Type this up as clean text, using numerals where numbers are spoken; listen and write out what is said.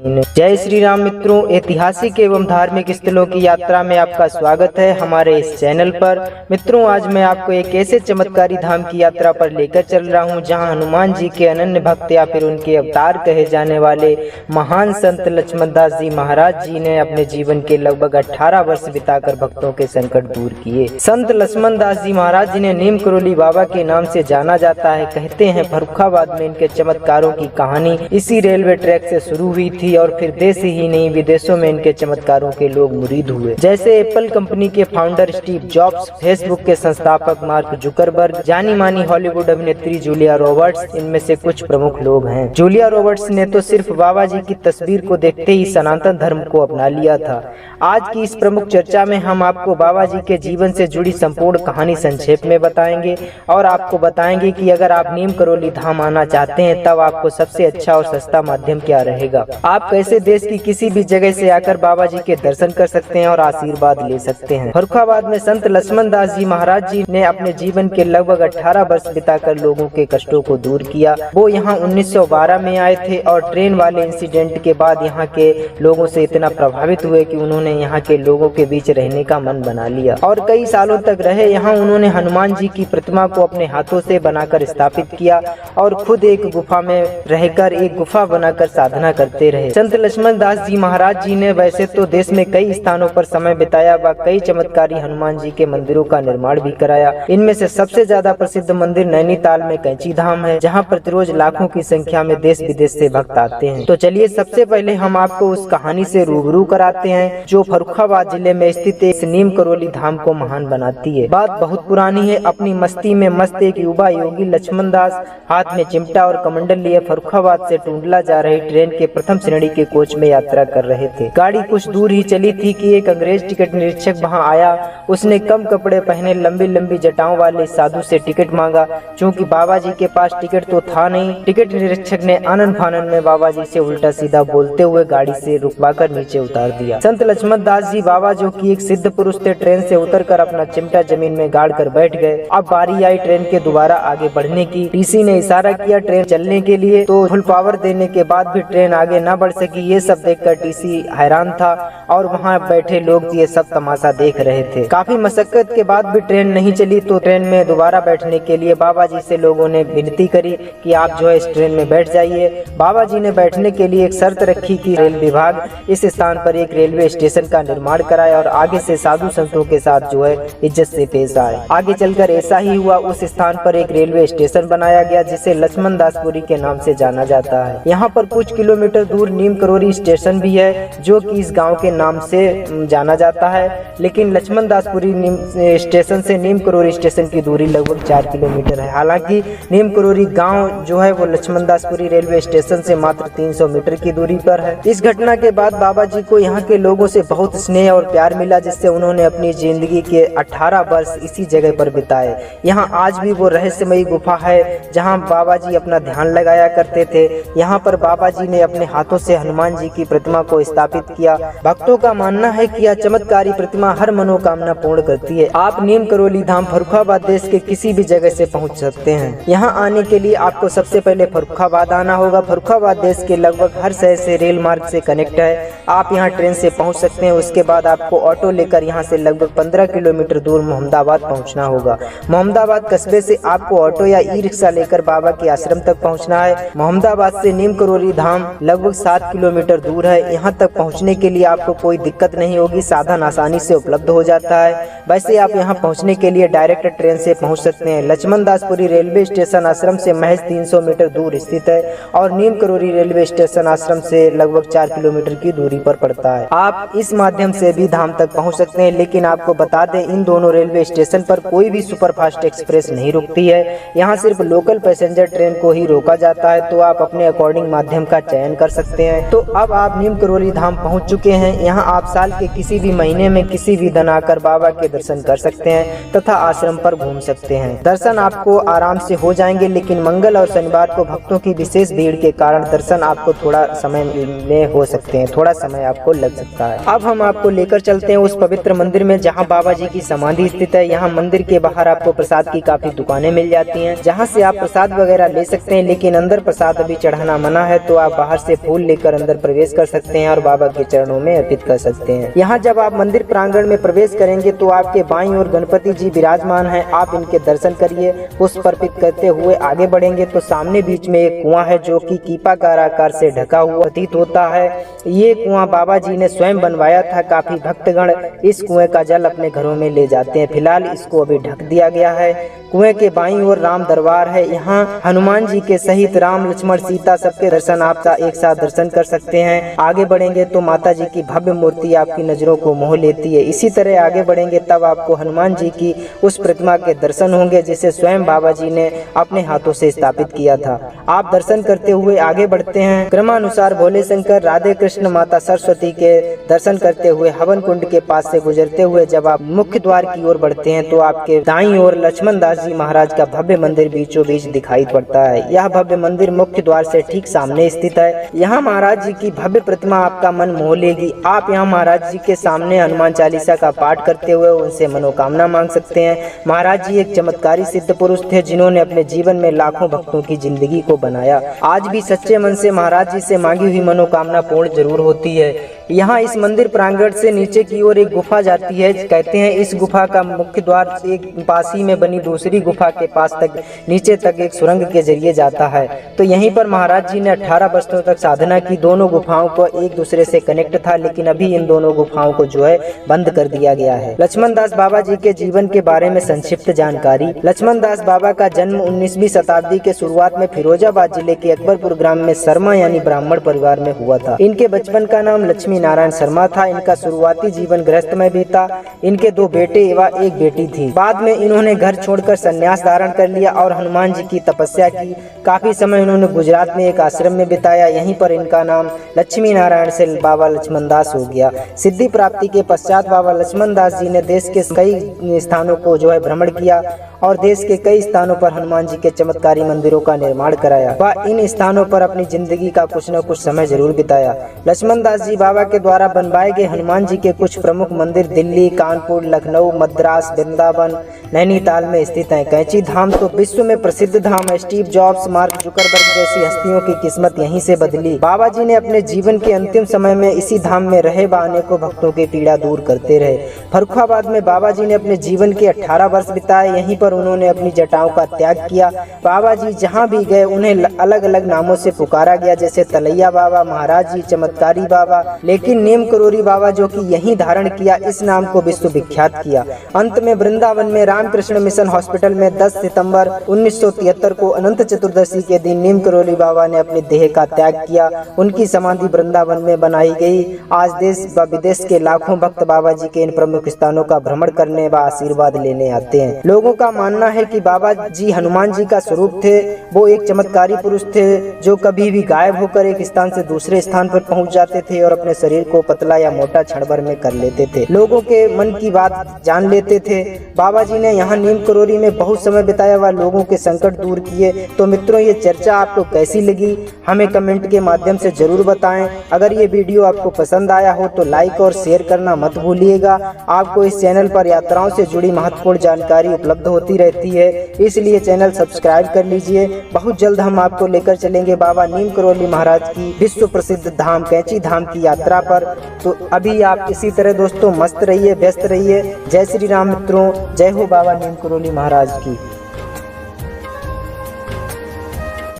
जय श्री राम मित्रों, ऐतिहासिक एवं धार्मिक स्थलों की यात्रा में आपका स्वागत है हमारे इस चैनल पर। मित्रों, आज मैं आपको एक ऐसे चमत्कारी धाम की यात्रा पर लेकर चल रहा हूं जहां हनुमान जी के अनन्य भक्त या फिर उनके अवतार कहे जाने वाले महान संत लक्ष्मण दास जी महाराज जी ने अपने जीवन के लगभग 18 वर्ष बिताकर भक्तों के संकट दूर किए। संत लक्ष्मण दास जी महाराज जिन्हें नीम करोली बाबा के नाम से जाना जाता है, कहते हैं फर्रुखाबाद में इनके चमत्कारों की कहानी इसी रेलवे ट्रैक से शुरू हुई थी और फिर देश ही नहीं विदेशों में इनके चमत्कारों के लोग मुरीद हुए। जैसे एप्पल कंपनी के फाउंडर स्टीव जॉब्स, फेसबुक के संस्थापक मार्क जुकरबर्ग, जानी मानी हॉलीवुड अभिनेत्री जूलिया रॉबर्ट्स इनमें से कुछ प्रमुख लोग हैं। जूलिया रॉबर्ट्स ने तो सिर्फ बाबा जी की तस्वीर को देखते ही सनातन धर्म को अपना लिया था। आज की इस प्रमुख चर्चा में हम आपको बाबा जी के जीवन से जुड़ी संपूर्ण कहानी संक्षेप में बताएंगे और आपको बताएंगे कि अगर आप नीम करोली धाम आना चाहते हैं तब आपको सबसे अच्छा और सस्ता माध्यम क्या रहेगा। आप कैसे देश की किसी भी जगह से आकर बाबा जी के दर्शन कर सकते हैं और आशीर्वाद ले सकते हैं। फर्रुखाबाद में संत लक्ष्मण दास जी महाराज जी ने अपने जीवन के लगभग 18 वर्ष बिताकर लोगों के कष्टों को दूर किया। वो यहाँ 1912 में आए थे और ट्रेन वाले इंसिडेंट के बाद यहाँ के लोगों से इतना प्रभावित हुए कि उन्होंने यहाँ के लोगों के बीच रहने का मन बना लिया और कई सालों तक रहे। यहाँ उन्होंने हनुमान जी की प्रतिमा को अपने हाथों से बनाकर स्थापित किया और खुद एक गुफा में रहकर एक गुफा बनाकर साधना करते रहे। संत लक्ष्मण दास जी महाराज जी ने वैसे तो देश में कई स्थानों पर समय बिताया व कई चमत्कारी हनुमान जी के मंदिरों का निर्माण भी कराया। इनमें से सबसे ज्यादा प्रसिद्ध मंदिर नैनीताल में कैंची धाम है, जहाँ प्रतिरोज लाखों की संख्या में देश विदेश से भक्त आते हैं। तो चलिए सबसे पहले हम आपको उस कहानी से रूबरू कराते हैं जो फर्रुखाबाद जिले में स्थित एक नीम करोली धाम को महान बनाती है। बात बहुत पुरानी है। अपनी मस्ती में मस्त एक युवा योगी लक्ष्मण दास हाथ में चिमटा और कमंडल लिए फर्रुखाबाद से टूंडला जा रही ट्रेन के प्रथम श्रेणी के कोच में यात्रा कर रहे थे। गाड़ी कुछ दूर ही चली थी कि एक अंग्रेज टिकट निरीक्षक वहां आया। उसने कम कपड़े पहने लंबी लंबी जटाओं वाले साधु से टिकट मांगा। चूंकि बाबा जी के पास टिकट तो था नहीं, टिकट निरीक्षक ने आनन फानन में बाबा जी से उल्टा सीधा बोलते हुए गाड़ी से रुकवाकर नीचे उतार दिया। संत लक्ष्मण दास जी बाबा जो कि एक सिद्ध पुरुष थे, ट्रेन से उतरकर अपना चिमटा जमीन में गाड़ कर बैठ गए। अब बारी आई ट्रेन के दोबारा आगे बढ़ने की। टीसी ने इशारा किया ट्रेन चलने के लिए, तो फुल पावर देने के बाद भी ट्रेन आगे न बढ़ सकी। ये सब देखकर टीसी हैरान था और वहां बैठे लोग ये सब तमाशा देख रहे थे। काफी मशक्कत के बाद भी ट्रेन नहीं चली तो ट्रेन में दोबारा बैठने के लिए बाबा जी से लोगों ने विनती करी कि आप जो है इस ट्रेन में बैठ जाइए। बाबा जी ने बैठने के लिए एक शर्त रखी कि रेल विभाग इस स्थान पर एक रेलवे स्टेशन का निर्माण कराए और आगे से साधु संतों के साथ जो है इज्जत से पेश आए। आगे चलकर ऐसा ही हुआ। उस स्थान पर एक रेलवे स्टेशन बनाया गया जिसे लक्ष्मण दासपुरी के नाम से जाना जाता है। यहाँ पर कुछ किलोमीटर दूर नीम करोली स्टेशन भी है जो कि इस गांव के नाम से जाना जाता है, लेकिन लक्ष्मण दासपुरी स्टेशन से नीम करोली स्टेशन की दूरी लगभग 4 किलोमीटर है। हालांकि नीम करोली गांव जो है वो लक्ष्मण दासपुरी रेलवे स्टेशन से मात्र 300 मीटर की दूरी पर है। इस घटना के बाद बाबा जी को यहाँ के लोगों से बहुत स्नेह और प्यार मिला, जिससे उन्होंने अपनी जिंदगी के 18 वर्ष इसी जगह पर बिताए। यहाँ आज भी वो रहस्यमयी गुफा है जहाँ बाबा जी अपना ध्यान लगाया करते थे। यहाँ पर बाबा जी ने अपने हाथों से हनुमान जी की प्रतिमा को स्थापित किया। भक्तों का मानना है कि यह चमत्कारी प्रतिमा हर मनोकामना पूर्ण करती है। आप नीम करोली धाम फर्रुखाबाद देश के किसी भी जगह से पहुंच सकते हैं। यहाँ आने के लिए आपको सबसे पहले फर्रुखाबाद आना होगा। फर्रुखाबाद देश के लगभग हर शहर से रेल मार्ग से कनेक्ट है। आप यहाँ ट्रेन से पहुँच सकते हैं। उसके बाद आपको ऑटो लेकर यहाँ से लगभग 15 किलोमीटर दूर मोहम्मदाबाद पहुँचना होगा। मोहम्मदाबाद कस्बे से आपको ऑटो या ई रिक्शा लेकर बाबा के आश्रम तक पहुँचना है। मोहम्मदाबाद से नीम करोली धाम लगभग 7 किलोमीटर दूर है। यहाँ तक पहुँचने के लिए आपको कोई दिक्कत नहीं होगी, साधन आसानी से उपलब्ध हो जाता है। वैसे आप यहाँ पहुँचने के लिए डायरेक्ट ट्रेन से पहुँच सकते हैं। लक्ष्मण दासपुरी रेलवे स्टेशन आश्रम से महज 300 मीटर दूर स्थित है और नीम करोली रेलवे स्टेशन आश्रम से लगभग 4 किलोमीटर की दूरी पर पड़ता है। आप इस माध्यम से भी धाम तक पहुँच सकते हैं, लेकिन आपको बता दें इन दोनों रेलवे स्टेशन पर कोई भी सुपरफास्ट एक्सप्रेस नहीं रुकती है। यहाँ सिर्फ लोकल पैसेंजर ट्रेन को ही रोका जाता है, तो आप अपने अकॉर्डिंग माध्यम का चयन कर सकते हैं। तो अब आप नीम करोली धाम पहुँच चुके हैं। यहाँ आप साल के किसी भी महीने में किसी भी दिन आकर बाबा के दर्शन कर सकते हैं तथा आश्रम पर घूम सकते हैं। दर्शन आपको आराम से हो जाएंगे, लेकिन मंगल और शनिवार को भक्तों की विशेष भीड़ के कारण दर्शन आपको थोड़ा समय में हो सकते हैं, थोड़ा समय आपको लग सकता है। अब हम आपको लेकर चलते हैं उस पवित्र मंदिर में जहाँ बाबा जी की समाधि स्थित है। यहाँ मंदिर के बाहर आपको प्रसाद की काफी दुकानें मिल जाती हैं, जहाँ से आप प्रसाद वगैरह ले सकते हैं, लेकिन अंदर प्रसाद अभी चढ़ाना मना है, तो आप बाहर से फूल लेकर अंदर प्रवेश कर सकते हैं और बाबा के चरणों में अर्पित कर सकते हैं। यहाँ जब आप मंदिर प्रांगण में प्रवेश करेंगे तो आपके बाईं ओर गणपति जी विराजमान हैं। आप इनके दर्शन करिए। पुष्प अर्पित करते हुए आगे बढ़ेंगे तो सामने बीच में एक कुआं है जो कि कीपाकार आकार से ढका हुआ प्रतीत होता है। ये कुआं बाबा जी ने स्वयं बनवाया था। काफी भक्तगण इस कुएं का जल अपने घरों में ले जाते हैं। फिलहाल इसको अभी ढक दिया गया है। कुएं के बाईं ओर राम दरबार है। यहाँ हनुमान जी के सहित राम, लक्ष्मण, सीता सबके दर्शन आप एक साथ दर्शन कर सकते हैं। आगे बढ़ेंगे तो माता जी की भव्य मूर्ति आपकी नजरों को मोह लेती है। इसी तरह आगे बढ़ेंगे तब आपको हनुमान जी की उस प्रतिमा के दर्शन होंगे जिसे स्वयं बाबा जी ने अपने हाथों से स्थापित किया था। आप दर्शन करते हुए आगे बढ़ते हैं। क्रमानुसार भोले शंकर, राधे कृष्ण, माता सरस्वती के दर्शन करते हुए हवन कुंड के पास से गुजरते हुए जब आप मुख्य द्वार की ओर बढ़ते हैं तो आपके दाईं ओर लक्ष्मण दास जी महाराज का भव्य मंदिर बीचों बीच दिखाई पड़ता है। यह भव्य मंदिर मुख्य द्वार से ठीक सामने स्थित है। यहाँ महाराज जी की भव्य प्रतिमा आपका मन मोह लेगी। आप यहाँ महाराज जी के सामने हनुमान चालीसा का पाठ करते हुए उनसे मनोकामना मांग सकते हैं। महाराज जी एक चमत्कारी सिद्ध पुरुष थे जिन्होंने अपने जीवन में लाखों भक्तों की जिंदगी को बनाया। आज भी सच्चे मन से महाराज जी से मांगी हुई मनोकामना पूर्ण जरूर होती है। यहाँ इस मंदिर प्रांगण से नीचे की ओर एक गुफा जाती है। कहते हैं इस गुफा का मुख्य द्वार एक पास ही में बनी दूसरी गुफा के पास तक नीचे तक एक सुरंग के जरिए जाता है। तो यहीं पर महाराज जी ने 18 वर्षों तक साधना की। दोनों गुफाओं को एक दूसरे से कनेक्ट था, लेकिन अभी इन दोनों गुफाओं को जो है बंद कर दिया गया है। लक्ष्मण दास बाबा जी के जीवन के बारे में संक्षिप्त जानकारी। लक्ष्मण दास बाबा का जन्म 19वीं शताब्दी के शुरुआत में फिरोजाबाद जिले के अकबरपुर ग्राम में शर्मा यानी ब्राह्मण परिवार में हुआ था। इनके बचपन का नाम लक्ष्मी नारायण शर्मा था। इनका शुरुआती जीवन गृहस्थ में बीता। इनके 2 बेटे एवं 1 बेटी थी। बाद में इन्होंने घर छोड़कर संन्यास धारण कर लिया और हनुमान जी की तपस्या की। काफी समय इन्होंने गुजरात में एक आश्रम में बिताया। यहीं पर इनका नाम लक्ष्मी नारायण से बाबा लक्ष्मण दास हो गया। सिद्धि प्राप्ति के पश्चात बाबा लक्ष्मण दास जी ने देश के कई स्थानों को जो है भ्रमण किया और देश के कई स्थानों पर हनुमान जी के चमत्कारी मंदिरों का निर्माण कराया। वह इन स्थानों पर अपनी जिंदगी का कुछ न कुछ समय जरूर बिताया। लक्ष्मण दास जी बाबा के द्वारा बनवाए गए हनुमान जी के कुछ प्रमुख मंदिर दिल्ली, कानपुर, लखनऊ, मद्रास, वृंदावन, नैनीताल में स्थित हैं। कैंची धाम तो विश्व में प्रसिद्ध धाम है। स्टीव जॉब्स, मार्क जुकरबर्ग जैसी हस्तियों की किस्मत यहीं से बदली। बाबा जी ने अपने जीवन के अंतिम समय में इसी धाम में रहे व अनेकों भक्तों की पीड़ा दूर करते रहे। फर्रुखाबाद में बाबा जी ने अपने जीवन के 18 वर्ष बिताए। यहीं पर उन्होंने अपनी जटाओं का त्याग किया। बाबा जी जहाँ भी गए उन्हें अलग अलग नामों से पुकारा गया, जैसे तलैया बाबा, महाराज जी, चमत्कारी बाबा, लेकिन नीम करोरी बाबा जो कि यहीं धारण किया, इस नाम को विश्व विख्यात किया। अंत में वृंदावन में रामकृष्ण मिशन हॉस्पिटल में 10 सितंबर 1973 को अनंत चतुर्दशी के दिन नीम करोली बाबा ने अपने देह का त्याग किया। उनकी समाधि वृंदावन में बनाई गई। आज देश व विदेश के लाखों भक्त बाबा जी के इन प्रमुख स्थानों का भ्रमण करने व आशीर्वाद लेने आते हैं। लोगों का मानना है कि बाबा जी हनुमान जी का स्वरूप थे। वो एक चमत्कारी पुरुष थे जो कभी भी गायब होकर एक स्थान से दूसरे स्थान पर पहुंच जाते थे और अपने शरीर को पतला या मोटा क्षण भर में कर लेते थे। लोगों के मन की बात जान लेते थे। बाबा जी ने यहाँ नीम करोरी में बहुत समय बिताया व लोगों के संकट दूर किए। तो मित्रों, ये चर्चा आपको कैसी लगी हमें कमेंट के माध्यम से जरूर बताएं। अगर ये वीडियो आपको पसंद आया हो तो लाइक और शेयर करना मत भूलिएगा। आपको इस चैनल पर यात्राओं से जुड़ी महत्वपूर्ण जानकारी उपलब्ध होती रहती है, इसलिए चैनल सब्सक्राइब कर लीजिए। बहुत जल्द हम आपको लेकर चलेंगे बाबा नीम करोली महाराज की विश्व प्रसिद्ध धाम कैंची धाम की यात्रा पर। तो अभी आप इसी तरह दोस्तों मस्त रहिए, व्यस्त रहिए। जय श्री राम मित्रों, जय हो बाबा नीम करोली महाराज की।